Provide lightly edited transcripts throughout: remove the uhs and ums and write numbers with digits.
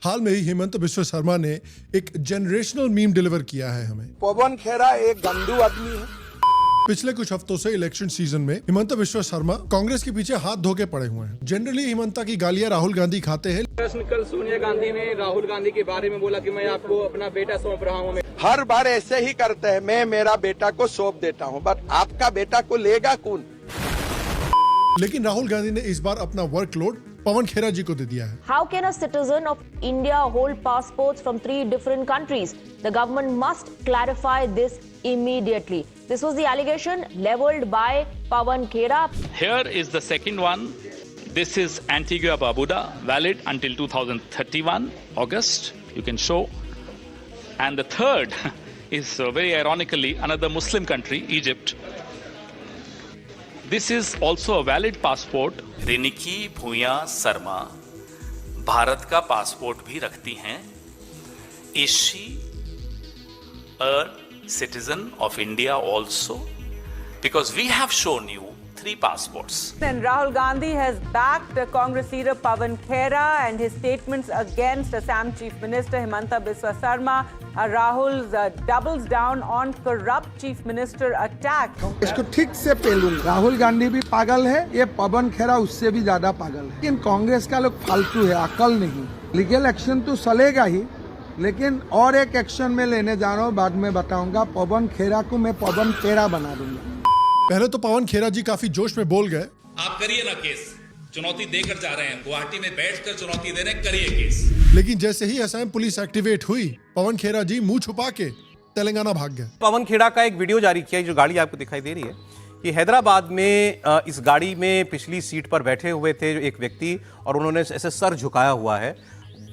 हाल में ही हिमंत बिस्वा शर्मा ने एक जनरेशनल मीम डिलीवर किया है हमें। पवन खेरा एक गंदू आदमी है। पिछले कुछ हफ्तों से इलेक्शन सीजन में हिमंत बिस्वा शर्मा कांग्रेस के पीछे हाथ धो के पड़े हुए हैं। जनरली हिमंता की गालियां राहुल गांधी खाते हैं। कल सोनिया गांधी ने राहुल गांधी के बारे में बोला कि मैं आपको अपना बेटा सौंप रहा हूँ। हर बार ऐसे ही करते हैं, मैं मेरा बेटा को सौंप देता हूँ, बट आपका बेटा को लेगा कौन? लेकिन राहुल गांधी ने इस बार अपना वर्कलोड पवन खेरा जी को दे दिया है। How can a citizen of India hold passports from 3 different countries? The government must clarify this immediately. This was the allegation leveled by Pawan Khera. Here is the second one. This is Antigua Barbuda, valid until 2031 August. You can show. And the third is very ironically another Muslim country, Egypt. This is also a valid passport. Riniki भूया शर्मा भारत का passport भी रखती हैं। Is she a citizen of India also? Because we have shown you 3 passports. And Rahul Gandhi has backed Congress leader Pawan Khera and his statements against Assam Chief Minister Himanta Biswa Sarma. Rahul doubles down on corrupt Chief Minister attack. इसको ठीक से पेलूंगा। राहुल गांधी भी पागल है, ये पवन खेरा उससे भी ज्यादा पागल है। लेकिन कांग्रेस का लोग फालतू है, अकल नहीं। लीगल एक्शन तो चलेगा ही, लेकिन और एक एक्शन में लेने जा रहा हूँ, बाद में बताऊंगा। पवन खेरा को मैं पवन तेरा बना दूंगा। पहले तो पवन खेरा जी काफी जोश में बोल गए। आप करिए ना केस, चुनौती देकर जा रहे हैं, गुवाहाटी में बैठकर चुनौती दे रहे हैं, करिए केस। लेकिन जैसे ही असम पुलिस एक्टिवेट हुई, पवन खेरा जी मुंह छुपा के तेलंगाना भाग गए। पवन खेड़ा का एक वीडियो जारी किया, जो गाड़ी आपको दिखाई दे रही है कि हैदराबाद में इस गाड़ी में पिछली सीट पर बैठे हुए थे जो एक व्यक्ति, और उन्होंने ऐसे सर झुकाया हुआ है,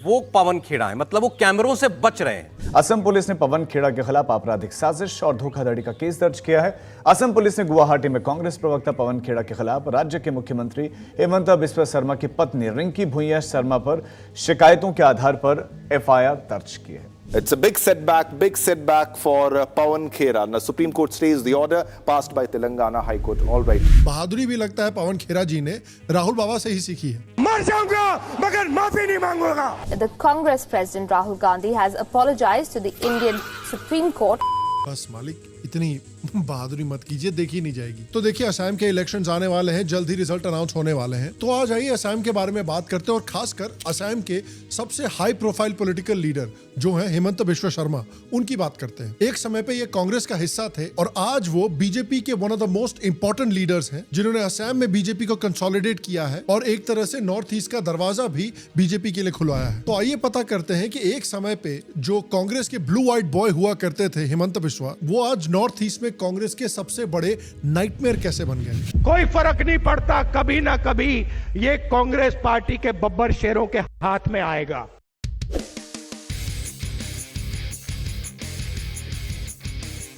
वो पवन खेड़ा है। मतलब वो कैमरों से बच रहे हैं। असम पुलिस ने पवन खेड़ा के खिलाफ आपराधिक साजिश और धोखाधड़ी का केस दर्ज किया है। असम पुलिस ने गुवाहाटी में कांग्रेस प्रवक्ता पवन खेड़ा के खिलाफ राज्य के मुख्यमंत्री हिमंता बिस्वा शर्मा की पत्नी रिंकी भूया शर्मा पर शिकायतों के आधार पर एफआईआर दर्ज की है। It's a big setback for Pawan Khera. Now, Supreme Court stays the order passed by Telangana High Court. All right. बहादुरी भी लगता है पवन खेरा जी ने राहुल बाबा से ही सीखी है। मर जाऊंगा मगर माफी नहीं मांगूंगा। The Congress President Rahul Gandhi has apologized to the Indian Supreme Court. बस मालिक, इतनी बहादुरी मत कीजिए, देखी नहीं जाएगी। तो देखिए, असम के इलेक्शंस आने वाले हैं, जल्द ही रिजल्ट अनाउंस होने वाले हैं। तो आज आइए असम के बारे में बात करते हैं, और खासकर असम के सबसे हाई प्रोफाइल पॉलिटिकल लीडर जो हैं हिमंत बिस्वा शर्मा, उनकी बात करते हैं। एक समय पे ये कांग्रेस का हिस्सा थे और आज वो बीजेपी के one of the most important leaders हैं, जिन्होंने असम में बीजेपी को कंसोलिडेट किया है और एक तरह से नॉर्थ ईस्ट का दरवाजा भी बीजेपी के लिए खुलवाया है। तो आइए पता करते हैं कि एक समय पे जो कांग्रेस के ब्लू व्हाइट बॉय हुआ करते थे हिमंत बिस्वा, वो आज नॉर्थ ईस्ट में कांग्रेस के सबसे बड़े नाइटमेयर कैसे बन गए। कोई फर्क नहीं पड़ता, कभी ना कभी ये कांग्रेस पार्टी के बब्बर शेरों के हाथ में आएगा।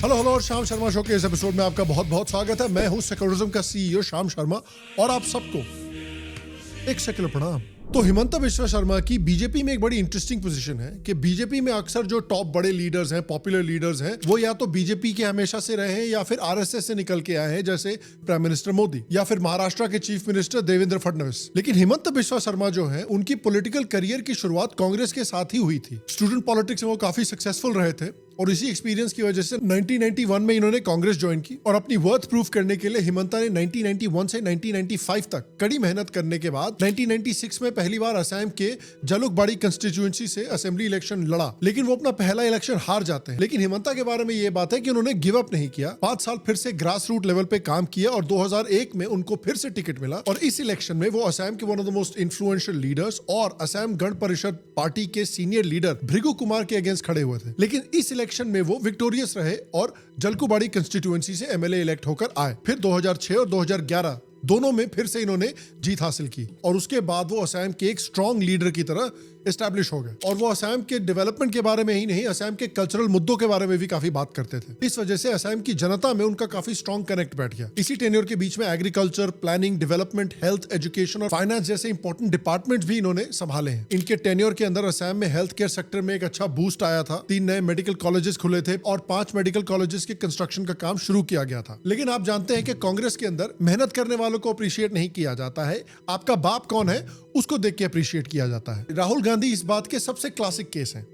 हेलो और शाम शर्मा शो के इस एपिसोड में आपका बहुत बहुत स्वागत है। मैं हूं सेक्युलरिज्म का सीईओ शाम शर्मा, और आप सबको एक सेकुलर प्रणाम। तो हिमंत बिस्वा शर्मा की बीजेपी में एक बड़ी इंटरेस्टिंग पोजीशन है कि बीजेपी में अक्सर जो टॉप बड़े लीडर्स हैं, पॉपुलर लीडर्स हैं, वो या तो बीजेपी के हमेशा से रहे हैं या फिर आरएसएस से निकल के आए हैं, जैसे प्राइम मिनिस्टर मोदी या फिर महाराष्ट्र के चीफ मिनिस्टर देवेंद्र फडणवीस। लेकिन हिमंत बिस्वा शर्मा जो है, उनकी पॉलिटिकल करियर की शुरुआत कांग्रेस के साथ ही हुई थी। स्टूडेंट पॉलिटिक्स में वो काफी सक्सेसफुल रहे थे, और इसी एक्सपीरियंस की वजह से 1991 में इन्होंने कांग्रेस ज्वाइन की, और अपनी वर्थ प्रूफ करने के लिए हिमंता ने 1991 से 1995 तक कड़ी मेहनत करने के बाद 1996 में पहली बार असम के जलुकबाड़ी कंस्टिट्यूएंसी से असेंबली इलेक्शन लड़ा। लेकिन वो अपना पहला इलेक्शन हार जाते हैं। लेकिन हिमंता के बारे में ये बात है कि उन्होंने गिव अप नहीं किया। 5 साल फिर से ग्रास रूट लेवल पे काम किया, और 2001 में उनको फिर से टिकट मिला, और इस इलेक्शन में वो असम के one of the most influential leaders और असम गण परिषद पार्टी के सीनियर लीडर भृगु कुमार के अगेंस्ट खड़े हुए थे। लेकिन इस इलेक्शन में वो विक्टोरियस रहे और जलकुबाड़ी कंस्टिट्यूएंसी से एमएलए इलेक्ट होकर आए। फिर 2006 और 2011 दोनों में फिर से इन्होंने जीत हासिल की, और उसके बाद वो असम के एक स्ट्रॉन्ग लीडर की तरह एस्टैब्लिश हो गए। और वो असम के डेवलपमेंट के बारे में ही नहीं, असम के कल्चरल मुद्दों के बारे में भी काफी बात करते थे। इस वजह से असम की जनता में उनका काफी स्ट्रॉन्ग कनेक्ट बैठ गया। इसी टेन्योर के बीच में agriculture, planning, development, health, education और फाइनेंस जैसे इंपॉर्टेंट डिपार्टमेंट भी इन्होंने संभाले हैं। इनके टेन्योर के अंदर असम में हेल्थ केयर सेक्टर में एक अच्छा बूस्ट आया था। 3 नए मेडिकल कॉलेजेस खुले थे और 5 मेडिकल कॉलेजेस के कंस्ट्रक्शन का काम शुरू किया गया था। लेकिन आप जानते हैं कि कांग्रेस के अंदर मेहनत करने वालों को अप्रिशिएट नहीं किया जाता है। आपका बाप कौन है उसको देख के अप्रिशिएट किया जाता है। राहुल गांधी इस बात के सबसे क्लासिक केस हैं।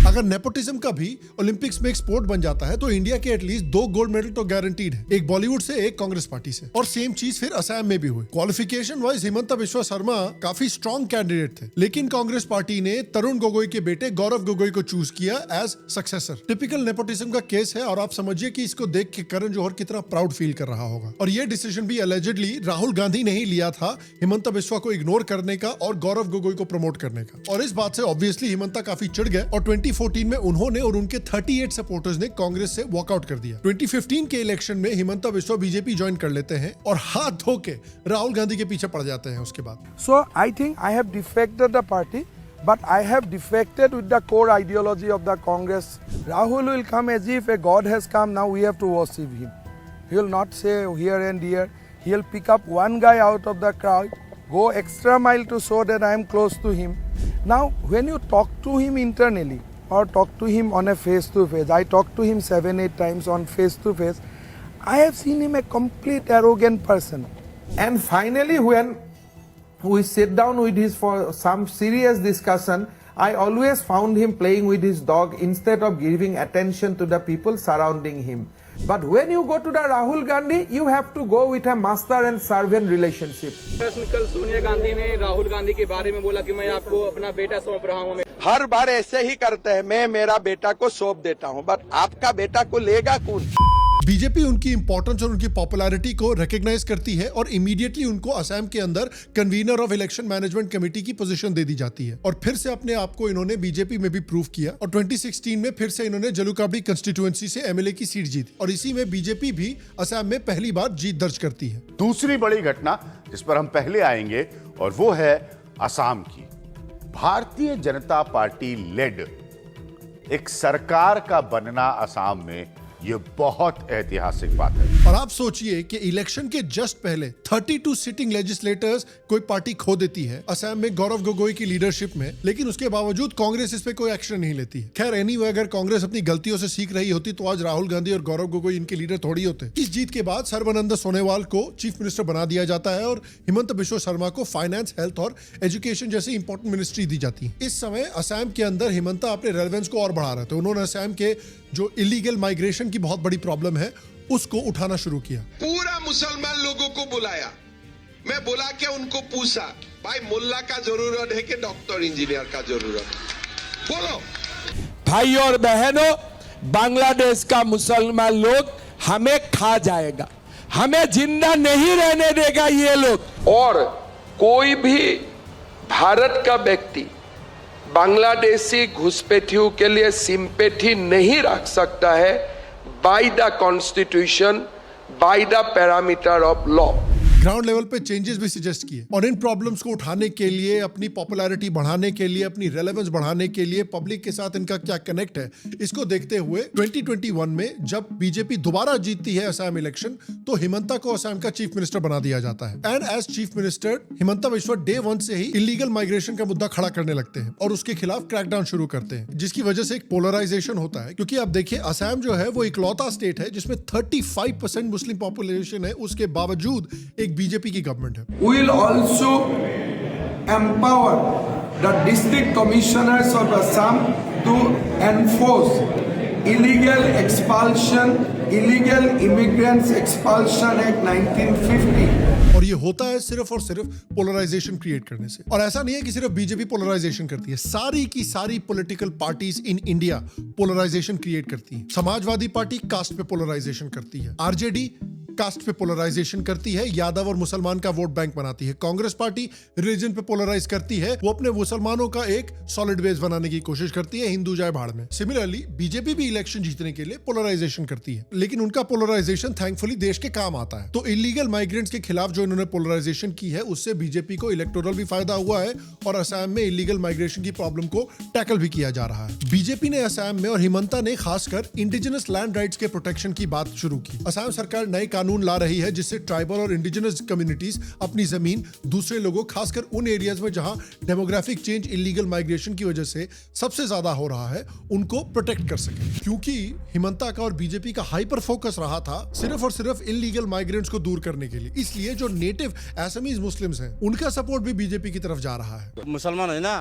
अगर नेपोटिज्म का भी ओलंपिक्स में एक स्पोर्ट बन जाता है तो इंडिया के एटलीस्ट 2 गोल्ड मेडल तो गारंटीड है, एक बॉलीवुड से, एक कांग्रेस पार्टी से। और सेम चीज फिर असम में भी हुई। क्वालिफिकेशन वाइज हिमंता बिस्वा शर्मा काफी स्ट्रॉन्ग कैंडिडेट थे, लेकिन कांग्रेस पार्टी ने तरुण गोगोई के बेटे गौरव गोगोई को चूज किया एज सक्सेसर। टिपिकल नेपोटिज्म का केस है और आप समझिए कि इसको देख के करण जौहर कितना प्राउड फील कर रहा होगा। और ये डिसीजन भी अलेजेडली राहुल गांधी ने ही लिया था, हिमंता बिस्वा को इग्नोर करने का और गौरव गोगोई को प्रमोट करने का। और इस बात से ऑब्वियसली हिमंता काफी चिढ़ गए और 2014 में उन्होंने और उनके 38 सपोर्टर्स ने कांग्रेस से वॉकआउट कर दिया। 2015 के इलेक्शन में हिमंता बिस्वा बीजेपी ज्वाइन कर लेते हैं और हाथ धो के राहुल गांधी के पीछे पड़ जाते हैं उसके बाद। So I think I have defected the party, but I have defected with the core ideology of the Congress. Rahul will come as if a god has come, now we have to worship him. He will not say here and here. He will pick up one guy out of the crowd, go extra mile to show that I am close to him. Now when you talk to him internally or talk to him on a face to face, I talked to him 7-8 times on face to face, I have seen him a complete arrogant person. And finally when we sit down with his for some serious discussion, I always found him playing with his dog instead of giving attention to the people surrounding him. But when you go to the Rahul Gandhi, you have to go with a master and servant relationship. कल सोनिया गांधी ने राहुल गांधी के बारे में बोला कि मैं आपको अपना बेटा सौंप रहा हूँ। हर बार ऐसे ही करते हैं, मैं मेरा बेटा को सौंप देता हूँ, बट आपका बेटा को लेगा कौन? बीजेपी उनकी इंपॉर्टेंस और उनकी पॉपुलैरिटी को रिकॉग्नाइज करती है और इमीडिएटली उनको असम के अंदर convener of election management committee की पोजीशन दे दी जाती है। और फिर से अपने आप को इन्होंने बीजेपी में भी प्रूव किया और 2016 में फिर से इन्होंने जलुकाबड़ी कंस्टिट्यूएंसी से एमएलए की सीट जीती और इसी में बीजेपी भी असम में पहली बार जीत दर्ज करती है। दूसरी बड़ी घटना जिस पर हम पहले आएंगे और वो है असम की। भारतीय जनता पार्टी लेड एक सरकार का बनना असम में ये बहुत ऐतिहासिक बात है। और आप सोचिए कि इलेक्शन के जस्ट पहले 32 सिटिंग लेजिस्लेटर्स कोई पार्टी खो देती है असम में गौरव गोगोई की लीडरशिप में, लेकिन उसके बावजूद कांग्रेस इस पे कोई एक्शन नहीं लेती है। खैर एनीवे, अगर कांग्रेस अपनी गलतियों से सीख रही होती तो आज राहुल गांधी और गौरव गोगोई इनके लीडर थोड़ी होते। इस जीत के बाद सर्बानंद सोनोवाल को चीफ मिनिस्टर बना दिया जाता है और हिमंत बिस्वा शर्मा को फाइनेंस, हेल्थ और एजुकेशन जैसी इंपॉर्टेंट मिनिस्ट्री दी जाती है। इस समय असम के अंदर हिमंता अपने रेलेवेंस को और बढ़ा रहे थे। उन्होंने असम के जो इलीगल माइग्रेशन की बहुत बड़ी प्रॉब्लम है उसको उठाना शुरू किया। पूरा मुसलमान लोगों को बुलाया, मैं बुला के उनको पूछा, भाई मुल्ला का जरूरत है कि डॉक्टर इंजीनियर का जरूरत? बोलो भाई और बहनों, बांग्लादेश का मुसलमान लोग हमें खा जाएगा, हमें जिंदा नहीं रहने देगा ये लोग। और कोई भी भारत का व्यक्ति बांग्लादेशी घुसपैठियों के लिए सिंपैथी नहीं रख सकता है by the constitution, by the parameter of law. Ground level पे चेंजेस भी सजेस्ट किए और इन प्रॉब्लम्स को उठाने के लिए, अपनी पॉपुलैरिटी बढ़ाने के लिए, अपनी रेलेवेंस बढ़ाने के लिए, पब्लिक के साथ इनका क्या कनेक्ट है, इसको देखते हुए 2021 में जब बीजेपी दोबारा जीतती है असम इलेक्शन तो हिमंता को असम का चीफ मिनिस्टर बना दिया जाता है। And as chief minister Himanta Biswa day 1 से ही इलीगल माइग्रेशन का मुद्दा खड़ा करने लगते हैं और उसके खिलाफ क्रैकडाउन शुरू करते हैं, जिसकी वजह से एक पोलराइजेशन होता है। क्योंकि आप देखिए असम जो है वो इकलौता स्टेट है जिसमें 35% मुस्लिम पॉपुलेशन है, उसके बावजूद एक बीजेपी की गवर्नमेंट है। We will also empower the district commissioners of Assam to enforce illegal expulsion, illegal immigrants expulsion Act 1950। और ये होता है सिर्फ और सिर्फ पोलराइजेशन क्रिएट करने से। और ऐसा नहीं है कि सिर्फ बीजेपी पोलराइजेशन करती है, सारी की सारी political parties in India polarization create करती है। समाजवादी पार्टी कास्ट पे पोलराइजेशन करती है, आरजेडी कास्ट पे पोलराइजेशन करती है, यादव और मुसलमान का वोट बैंक बनाती है, कांग्रेस पार्टी रिलीजन पे पोलराइज करती है, वो अपने मुसलमानों का एक सॉलिड बेस बनाने की कोशिश करती है, हिंदू जाए भाड़ में। सिमिलरली बीजेपी भी इलेक्शन जीतने के लिए पोलराइजेशन करती है, लेकिन उनका पोलराइजेशन थैंकफुली देश के काम आता है। तो इलीगल माइग्रेंट्स के खिलाफ जो इन्होंने पोलराइजेशन की है उससे बीजेपी को इलेक्टोरल भी फायदा हुआ है और असम में इलीगल माइग्रेशन की प्रॉब्लम को टैकल भी किया जा रहा है। बीजेपी ने असम में और हिमंता ने खासकर इंडिजिनस लैंड राइट्स के प्रोटेक्शन की बात शुरू की। असम सरकार नए कानून ला रही है जिससे ट्राइबल और इंडिजिनस कम्युनिटीज अपनी जमीन दूसरे लोगों, खासकर उन एरियाज में जहां डेमोग्राफिक चेंज, इलीगल माइग्रेशन की वजह से सबसे ज्यादा हो रहा है, उनको प्रोटेक्ट कर सके। क्योंकि हिमंता का और बीजेपी का हाइपर फोकस रहा था सिर्फ और सिर्फ इलीगल माइग्रेंट्स को दूर करने के लिए, इसलिए जो नेटिव असमीज मुस्लिम्स हैं उनका सपोर्ट भी बीजेपी की तरफ जा रहा है। मुसलमान है ना,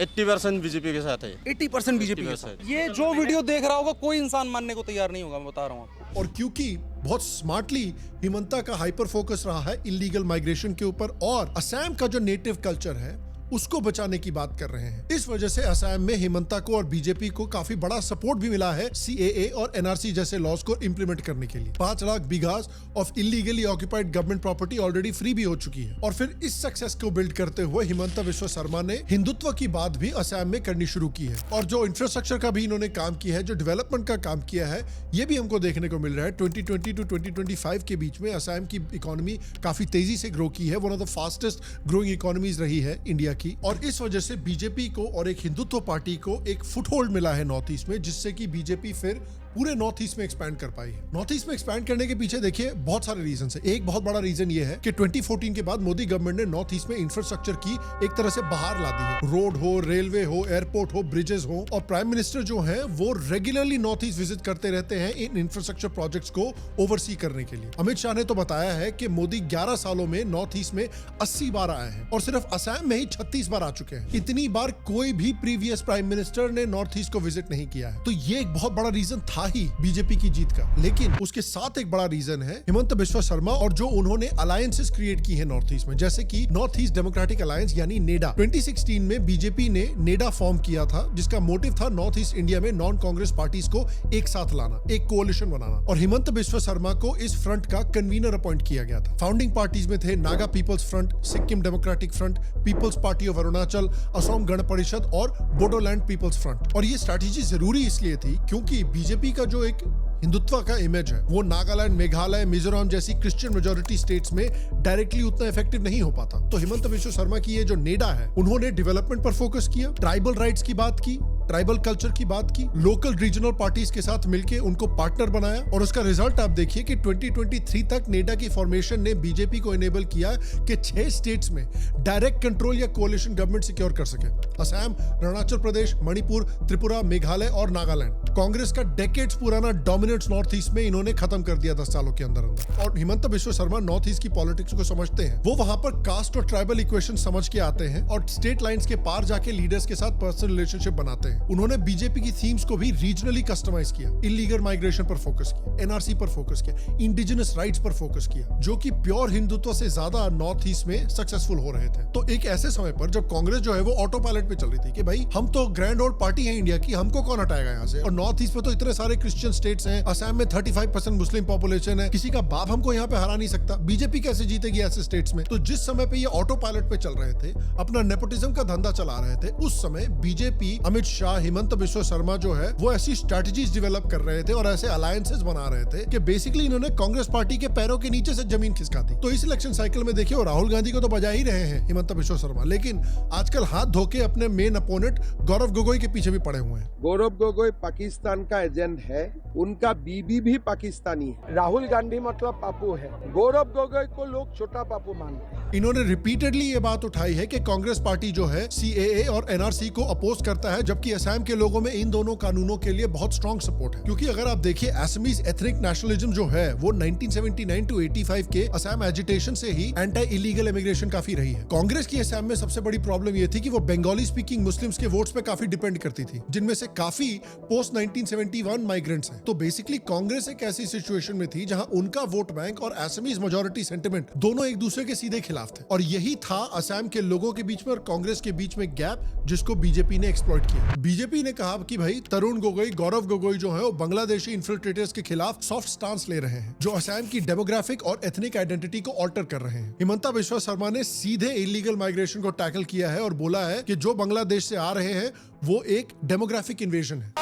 80% बीजेपी के साथ है। 80% बीजेपी के साथ। ये जो वीडियो देख रहा होगा कोई इंसान मानने को तैयार नहीं होगा, मैं बता रहा हूँ आपको। और क्योंकि बहुत स्मार्टली हिमंता का हाइपर फोकस रहा है इलीगल माइग्रेशन के ऊपर और असम का जो नेटिव कल्चर है उसको बचाने की बात कर रहे हैं, इस वजह से असम में हिमंता को और बीजेपी को काफी बड़ा सपोर्ट भी मिला है सीएए और एनआरसी जैसे लॉज को इंप्लीमेंट करने के लिए। 5 lakh bighas of illegally occupied government property already free भी हो चुकी है। और फिर इस सक्सेस को बिल्ड करते हुए हिमंता बिस्वा शर्मा ने हिंदुत्व की बात भी असम में करनी शुरू की है। और जो इंफ्रास्ट्रक्चर का भी इन्होंने काम किया है, जो डेवलपमेंट का काम किया है, ये भी हमको देखने को मिल रहा है। 2020 टू 2025 के बीच में असम की इकोनॉमी काफी तेजी से ग्रो की है, one of the fastest growing economies रही है इंडिया की। और इस वजह से बीजेपी को और एक हिंदुत्व पार्टी को एक फुटहोल्ड मिला है नॉर्थ ईस्ट में, जिससे कि बीजेपी फिर पूरे नॉर्थ ईस्ट में एक्सपैंड कर पाई है। नॉर्थ ईस्ट में एक्सपैंड करने के पीछे देखिए बहुत सारे रीजन है। एक बहुत बड़ा रीजन ये है कि 2014 के बाद मोदी गवर्नमेंट ने नॉर्थ ईस्ट में इंफ्रास्ट्रक्चर की एक तरह से बहार ला दी है। रोड हो, रेलवे हो, एयरपोर्ट हो, ब्रिजेस हो, और प्राइम मिनिस्टर जो है वो रेगुलरली नॉर्थ ईस्ट विजिट करते रहते हैं इन इंफ्रास्ट्रक्चर प्रोजेक्ट्स को ओवरसी करने के लिए। अमित शाह ने तो बताया है कि मोदी 11 सालों में नॉर्थ ईस्ट में 80 बार आए हैं और सिर्फ असम में ही 36 बार आ चुके हैं। इतनी बार कोई भी प्रीवियस प्राइम मिनिस्टर ने नॉर्थ ईस्ट को विजिट नहीं किया है। तो ये एक बहुत बड़ा रीजन था ही बीजेपी की जीत का। लेकिन उसके साथ एक बड़ा रीजन है हिमंता बिस्वा शर्मा और जो उन्होंने अलायंसेस क्रिएट की है नॉर्थ ईस्ट में, जैसे कि नॉर्थ ईस्ट डेमोक्रेटिक अलायंस यानी नेडा। 2016 में बीजेपी ने नेडा फॉर्म किया था, जिसका मोटिव था नॉर्थ ईस्ट इंडिया में नॉन कांग्रेस पार्टीज को एक साथ लाना, एक कोalition बनाना। और हिमंता बिस्वा शर्मा को इस फ्रंट का कन्वीनर अपॉइंट किया गया था। फाउंडिंग पार्टीज में थे Naga People's Front, Sikkim Democratic Front, People's Party of Arunachal, Asom Gana Parishad और बोडोलैंड पीपल्स फ्रंट। और ये स्ट्रैटेजी जरूरी इसलिए थी क्योंकि बीजेपी का जो एक हिंदुत्व का इमेज है वो नागालैंड, मेघालय, मिजोरम जैसी क्रिश्चियन मेजॉरिटी स्टेट्स में डायरेक्टली उतना इफेक्टिव नहीं हो पाता। तो हिमंता बिस्वा शर्मा की ये जो नेडा है, उन्होंने डेवलपमेंट पर फोकस किया, ट्राइबल राइट्स की बात की, ट्राइबल कल्चर की बात की, लोकल रीजनल पार्टीज के साथ मिलकर उनको पार्टनर बनाया। और उसका रिजल्ट आप देखिए कि 2023 तक नेडा की फॉर्मेशन ने बीजेपी को इनेबल किया कि 6 स्टेट्स में डायरेक्ट कंट्रोल या कोalition गवर्नमेंट सिक्योर कर सके। असम, अरुणाचल प्रदेश, मणिपुर, त्रिपुरा, मेघालय और नागालैंड। कांग्रेस का डेकेड्स पुराना डोमिनेंस नॉर्थ ईस्ट में इन्होंने खत्म कर दिया 10 सालों के अंदर अंदर। और हिमंता बिस्वा शर्मा नॉर्थ ईस्ट की पॉलिटिक्स को समझते हैं। वो वहां पर कास्ट और ट्राइबल इक्वेशन समझ के आते हैं और स्टेट लाइंस के पार जाके लीडर्स के साथ पर्सनल रिलेशनशिप बनाते हैं। उन्होंने बीजेपी की थीम्स को भी रीजनली कस्टमाइज किया, इलीगल माइग्रेशन पर फोकस किया, एनआरसी पर फोकस किया, इंडिजिनस राइट्स पर फोकस किया, जो कि प्योर हिंदुत्व से ज्यादा नॉर्थ ईस्ट में सक्सेसफुल हो रहे थे। तो एक ऐसे समय पर जब कांग्रेस जो है वो ऑटो पायलट पे चल रही थी कि भाई हम तो ग्रैंड ओल्ड पार्टी है इंडिया की, हमको कौन हटाएगा यहाँ से, और नॉर्थ ईस्ट में तो इतने सारे क्रिश्चियन स्टेट्स हैं, असम में 35% मुस्लिम पॉपुलेशन है, किसी का बाप हमको यहाँ पे हरा नहीं सकता, बीजेपी कैसे जीतेगी ऐसे स्टेट्स में। तो जिस समय पे ये ऑटो पायलट पे चल रहे थे, अपना नेपोटिज्म का धंधा चला रहे थे, उस समय बीजेपी, अमित शाह, हिमंता बिस्वा शर्मा जो है वो ऐसी स्ट्रेटजीज डेवलप कर रहे थे और ऐसे अलायंसेस बना रहे थे कि बेसिकली इन्होंने कांग्रेस पार्टी के पैरों के नीचे से जमीन खिसका दी। तो इस इलेक्शन साइकिल में देखिए राहुल गांधी को तो बजा ही रहे हैं हिमंता बिस्वा शर्मा, लेकिन आजकल हाथ धोके अपने मेन अपोनेंट गौरव गोगोई के पीछे भी पड़े हुए हैं। गौरव गोगोई पाकिस्तान का एजेंट है, उनका बीबी भी पाकिस्तानी है। राहुल गांधी मतलब पापू है, गौरव गोगोई को लोग छोटा पापू मानते हैं। इन्होंने रिपीटेडली ये बात उठाई है कि कांग्रेस पार्टी जो है सीएए और एनआरसी को अपोज करता है, जबकि असम के लोगों में इन दोनों कानूनों के लिए बहुत स्ट्रॉन्ग सपोर्ट है। क्योंकि अगर आप देखिए असमीज एथनिक नेशनलिज्म जो है वो 1979 टू 85 के असम एजिटेशन से ही एंटी इलीगल इमिग्रेशन काफी रही है। कांग्रेस की असम में सबसे बड़ी प्रॉब्लम ये थी कि वो बंगाली स्पीकिंग मुस्लिम्स के वोट्स पे काफी डिपेंड करती थी, जिनमें से काफी पोस्ट 1971 माइग्रेंट्स हैं। तो बेसिकली कांग्रेस एक ऐसी सिचुएशन में थी जहां उनका वोट बैंक और असमीज मेजॉरिटी सेंटिमेंट दोनों एक दूसरे के सीधे खिलाफ थे। और यही था असम के लोगों के बीच में और कांग्रेस के बीच में गैप, जिसको बीजेपी ने एक्सप्लॉइट किया। बीजेपी ने कहा कि भाई तरुण गोगोई, गौरव गोगोई जो है वो बांग्लादेशी इन्फिल्ट्रेटर्स के खिलाफ सॉफ्ट स्टांस ले रहे हैं, जो असम की डेमोग्राफिक और एथनिक आइडेंटिटी को ऑल्टर कर रहे हैं। हिमंता बिस्वा शर्मा ने सीधे इलीगल माइग्रेशन को टैकल किया है और बोला है कि जो बांग्लादेश से आ रहे हैं वो एक डेमोग्राफिक इन्वेजन है।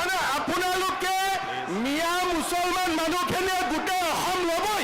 मिया मुसलमान मानुखिनिये गोटे अहम लबई,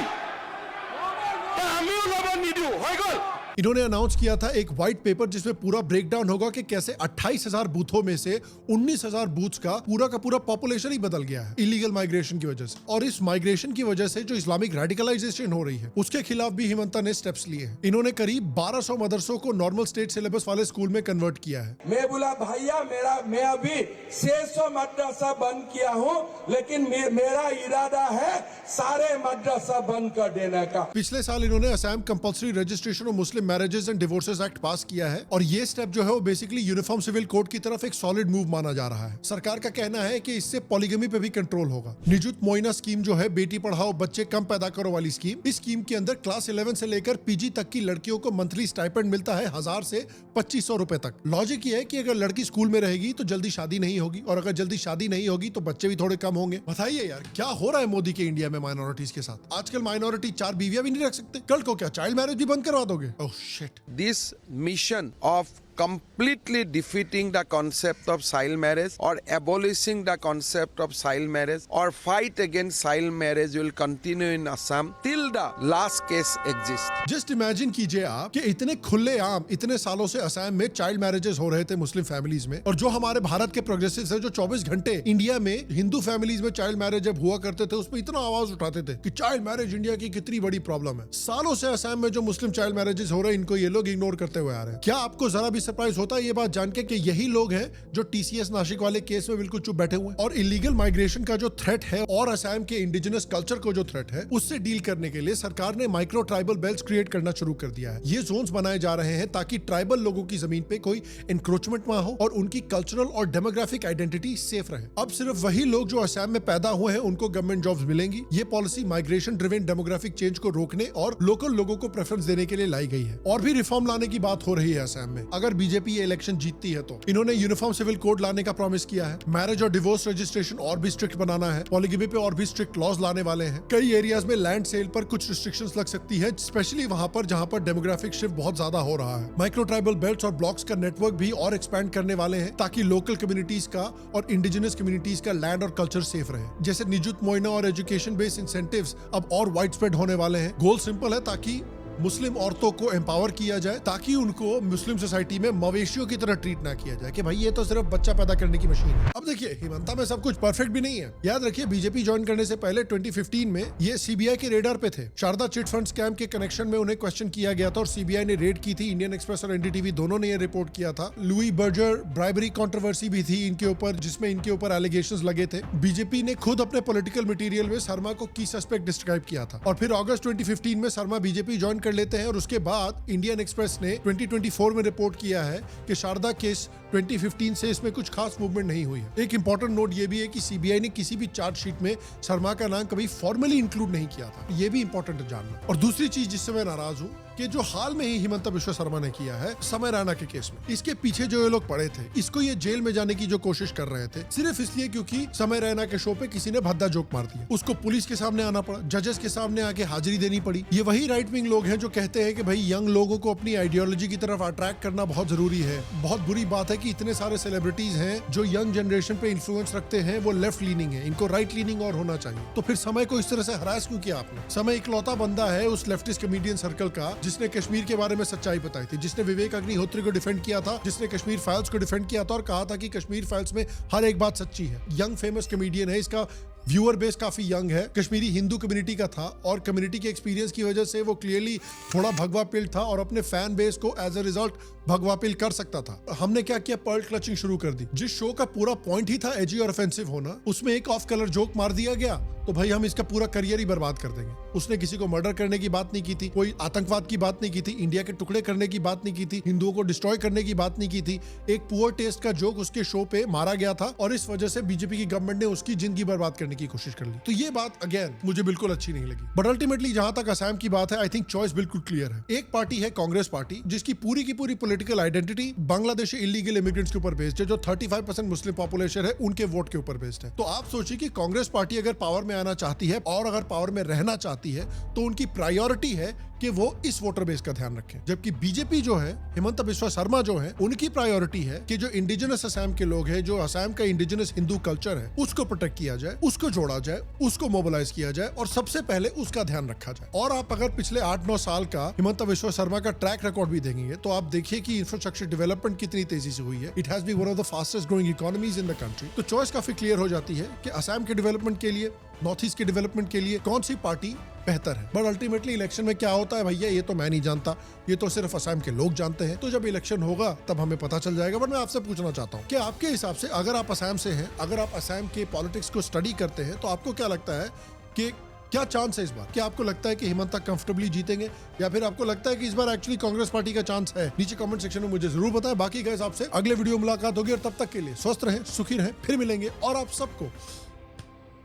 आमिও लब निदिও হৈ गल। इन्होंने अनाउंस किया था एक व्हाइट पेपर जिसमें पूरा ब्रेकडाउन होगा कि कैसे 28,000 बूथों में से 19,000 बूथ्स का पूरा पॉपुलेशन ही बदल गया है इलीगल माइग्रेशन की वजह से। और इस माइग्रेशन की वजह से जो इस्लामिक रेडिकलाइजेशन हो रही है उसके खिलाफ भी हिमंता ने स्टेप्स लिए हैं। इन्होंने करीब 1200 मदरसों को नॉर्मल स्टेट सिलेबस वाले स्कूल में कन्वर्ट किया है। मैं बोला भैया मैं अभी 600 मदरसा बंद किया हूँ, लेकिन मेरा इरादा है सारे मदरसा बंद कर देने का। पिछले साल इन्होंने Assam compulsory registration of Muslim marriages and divorces act पास किया है और ये स्टेप जो है वो बेसिकली यूनिफॉर्म सिविल कोड की तरफ एक सॉलिड मूव माना जा रहा है। सरकार का कहना है कि इससे पॉलीगमी पे भी कंट्रोल होगा। निजुत मोइना स्कीम जो है बेटी पढ़ाओ बच्चे कम पैदा करो वाली स्कीम, इस स्कीम के अंदर क्लास 11 से लेकर पीजी तक की लड़कियों को मंथली स्टाइपेंड मिलता है 1000 से 2500 रुपए तक। लॉजिक ये है कि अगर लड़की स्कूल में रहेगी तो जल्दी शादी नहीं होगी और अगर जल्दी शादी नहीं होगी तो बच्चे भी थोड़े कम होंगे। बताइए यार क्या हो रहा है मोदी के इंडिया में माइनॉरिटीज के साथ। आजकल माइनॉरिटी 4 बीवियां भी नहीं रख सकते, कल को क्या चाइल्ड मैरिज भी बंद करवा दोगे? Oh shit. This mission of completely defeating the concept of child marriage or abolishing the concept of child marriage or fight against child marriage will continue in Assam till the last case exists. Just imagine कीजिए आप कि इतने खुले आम इतने सालों से असम में चाइल्ड मैरिजेस हो रहे थे मुस्लिम फैमिलीज में, और जो हमारे भारत के प्रोग्रेसिव्स है जो 24 घंटे इंडिया में हिंदू फैमिलीज में चाइल्ड मैरिज जब हुआ करते थे उसमें इतना आवाज उठाते थे कि चाइल्ड मैरिज इंडिया की कितनी बड़ी प्रॉब्लम है। सालों से असम में जो मुस्लिम चाइल्ड मैरिजेस हो रहे हैं इनको ये लोग इग्नोर करते हुए आ रहे हैं। क्या आपको जरा भी सरप्राइज होता है ये बात जान के कि यही लोग हैं जो टीसीएस नासिक वाले केस में बिल्कुल चुप बैठे हुए हैं? और इलीगल माइग्रेशन का जो थ्रेट है और असम के इंडिजिनस कल्चर को जो थ्रेट है उससे डील करने के लिए सरकार ने माइक्रो ट्राइबल बेल्ट्स क्रिएट करना शुरू कर दिया है। ये जोन्स बनाए जा रहे हैं ताकि ट्राइबल लोगों की जमीन पे कोई इंक्रोचमेंट ना हो और उनकी कल्चरल और डेमोग्राफिक आइडेंटिटी सेफ रहे। अब सिर्फ वही लोग जो असम में पैदा हुए हैं उनको गवर्नमेंट जॉब्स मिलेंगी। ये policy migration driven demographic change को रोकने और लोकल लोगों को प्रेफरेंस देने के लिए लाई गई है। और भी रिफॉर्म लाने की बात हो रही है असम में अगर बीजेपी ये इलेक्शन जीतती है तो। इन्होंने यूनिफॉर्म सिविल कोड लाने का प्रॉमिस किया है, मैरिज और डिवोर्स रजिस्ट्रेशन और भी स्ट्रिक्ट बनाना है, पॉलीगमी पे और भी स्ट्रिक्ट लॉज लाने वाले हैं। कई एरियाज में लैंड सेल पर कुछ रिस्ट्रिक्शंस लग सकती है, स्पेशली वहां पर जहां पर डेमोग्राफिक शिफ्ट बहुत ज्यादा हो रहा है। माइक्रो ट्राइबल बेल्ट्स और ब्लॉक्स का नेटवर्क भी और एक्सपैंड करने वाले हैं ताकि लोकल कम्युनिटीज का और इंडिजिनस कम्युनिटीज का लैंड और कल्चर सेफ रहे। जैसे निजुत मोइना और एजुकेशन बेस्ड इंसेंटिव्स अब और वाइड स्प्रेड होने वाले हैं। गोल सिंपल है ताकि मुस्लिम औरतों को एम्पावर किया जाए ताकि उनको मुस्लिम सोसाइटी में मवेशियों की तरह ट्रीट ना किया जाए कि भाई ये तो सिर्फ बच्चा पैदा करने की मशीन है। अब देखिए हिमंता में सब कुछ परफेक्ट भी नहीं है। याद रखिए बीजेपी ज्वाइन करने से पहले 2015 में ये सीबीआई के रेडार पे थे। शारदा चिट फंड स्कैम के कनेक्शन में उन्हें क्वेश्चन किया गया था और सीबीआई ने रेड की थी। इंडियन एक्सप्रेस और एनडीटीवी दोनों ने ये रिपोर्ट किया था। लुई बर्जर ब्राइबरी कंट्रोवर्सी भी थी इनके ऊपर जिसमें इनके ऊपर एलिगेशंस लगे थे। बीजेपी ने खुद अपने पॉलिटिकल मटेरियल में शर्मा को की सस्पेक्ट डिस्क्राइब किया था और फिर अगस्त 2015 में शर्मा बीजेपी ज्वाइन कर लेते हैं और उसके बाद इंडियन एक्सप्रेस ने 2024 में रिपोर्ट किया है कि शारदा केस 2015 से इसमें कुछ खास मूवमेंट नहीं हुई है। एक इंपॉर्टेंट नोट ये भी है कि सीबीआई ने किसी भी चार्जशीट में शर्मा का नाम कभी फॉर्मली इंक्लूड नहीं किया था। ये भी इंपॉर्टेंट है जानना। और दूसरी चीज जिससे मैं नाराज हूँ कि जो हाल में ही हिमंता बिस्वा शर्मा ने किया है समय रैना के केस में, इसके पीछे जो ये लोग पड़े थे, इसको ये जेल में जाने की जो कोशिश कर रहे थे सिर्फ इसलिए क्योंकि समय रैना के शो पे किसी ने भद्दा जोक मार दिया। उसको पुलिस के सामने आना पड़ा, जजेस के सामने आके हाजिरी देनी पड़ी। ये वही राइट विंग लोग हैं जो कहते हैं कि भाई यंग लोगों को अपनी आइडियोलॉजी की तरफ अट्रैक्ट करना बहुत जरूरी है। बहुत बुरी बात है कि इतने सारे सेलिब्रिटीज हैं जो यंग जनरेशन पे इन्फ्लुएंस रखते हैं, वो लेफ्ट लीनिंग है, इनको राइट लीनिंग और होना चाहिए। तो फिर समय को इस तरह से हरास क्यों किया आपने? समय इकलौता बंदा है उस लेफ्टिस्ट कमेडियन सर्कल का जिसने कश्मीर के बारे में सच्चाई बताई थी, जिसने विवेक अग्निहोत्री को डिफेंड किया था, जिसने कश्मीर फाइल्स को डिफेंड किया था और कहा था कि कश्मीर फाइल्स में हर एक बात सच्ची है। यंग फेमस कमेडियन है, इसका व्यूअर बेस काफी यंग है, कश्मीरी हिंदू कम्युनिटी का था और कम्युनिटी के एक्सपीरियंस की वजह से वो क्लियरली थोड़ा भगवा पिल था और अपने फैन बेस को एज अ रिजल्ट भगवा पिल कर सकता था। हमने क्या किया, पर्ल क्लचिंग शुरू कर दी। जिस शो का पूरा पॉइंट ही था एजी और ऑफेंसिव होना, उसमें एक ऑफ कलर जोक मार दिया गया तो भाई हम इसका पूरा करियर ही बर्बाद कर देंगे। उसने किसी को मर्डर करने की बात नहीं की थी, कोई आतंकवाद की बात नहीं की थी, इंडिया के टुकड़े करने की बात नहीं की थी, हिंदुओं को डिस्ट्रॉय करने की बात नहीं की थी। एक पुअर टेस्ट का जोक उसके शो पे मारा गया था और इस वजह से बीजेपी की गवर्नमेंट ने उसकी जिंदगी बर्बाद करने की कोशिश कर ली। तो ये बात अगेन मुझे बिल्कुल अच्छी नहीं लगी। बट अल्टीमेटली जहां तक असम की बात है, आई थिंक चॉइस बिल्कुल क्लियर है। एक पार्टी है कांग्रेस पार्टी जिसकी पूरी की पूरी political identity Bangladeshi illegal immigrants के ऊपर बेस्ड है, जो 35% मुस्लिम पॉपुलेशन है उनके वोट के ऊपर बेस्ड है। तो आप सोचिए कि कांग्रेस पार्टी अगर पावर में आना चाहती है और अगर पावर में रहना चाहती है तो उनकी प्रायोरिटी है कि वो इस वोटर बेस का ध्यान रखें। जबकि बीजेपी जो है, हिमंता बिस्वा शर्मा जो है, उनकी प्रायोरिटी है कि जो इंडिजिनस असम के लोग हैं, जो असम का इंडिजिनस हिंदू कल्चर है, उसको प्रोटेक्ट किया जाए, उसको जोड़ा जाए, उसको मोबिलाइज किया जाए और सबसे पहले उसका ध्यान रखा जाए। और आप अगर पिछले 8-9 साल का हिमंता बिस्वा शर्मा का ट्रैक रिकॉर्ड भी देखेंगे तो आप देखिए कि इंफ्रास्ट्रक्चर डेवलपमेंट कितनी तेजी से हुई है। It has been one of the fastest growing economies in the country. तो चॉइस काफी क्लियर हो जाती है कि असम के डेवलपमेंट के लिए, नॉर्थ ईस्ट के डेवलपमेंट के लिए कौन सी पार्टी बेहतर है। बट अल्टीमेटली इलेक्शन में क्या होता है भैया, ये तो मैं नहीं जानता, ये तो सिर्फ असम के लोग जानते हैं। तो जब इलेक्शन होगा तब हमें पता चल जाएगा। बट मैं आपसे पूछना चाहता हूँ कि आपके हिसाब से अगर आप असम से हैं, अगर आप असम के पॉलिटिक्स को स्टडी करते हैं, तो आपको क्या लगता है कि क्या चांस है इस बार? क्या आपको लगता है कि हिमंता कंफर्टेबली जीतेंगे या फिर आपको लगता है कि इस बार एक्चुअली कांग्रेस पार्टी का चांस है? नीचे कमेंट सेक्शन में मुझे जरूर बताएं। बाकी गाइस आपसे अगले वीडियो मुलाकात होगी और तब तक के लिए स्वस्थ रहें, सुखी रहें, फिर मिलेंगे। और आप सबको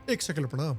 एक सेकंड प्रणाम।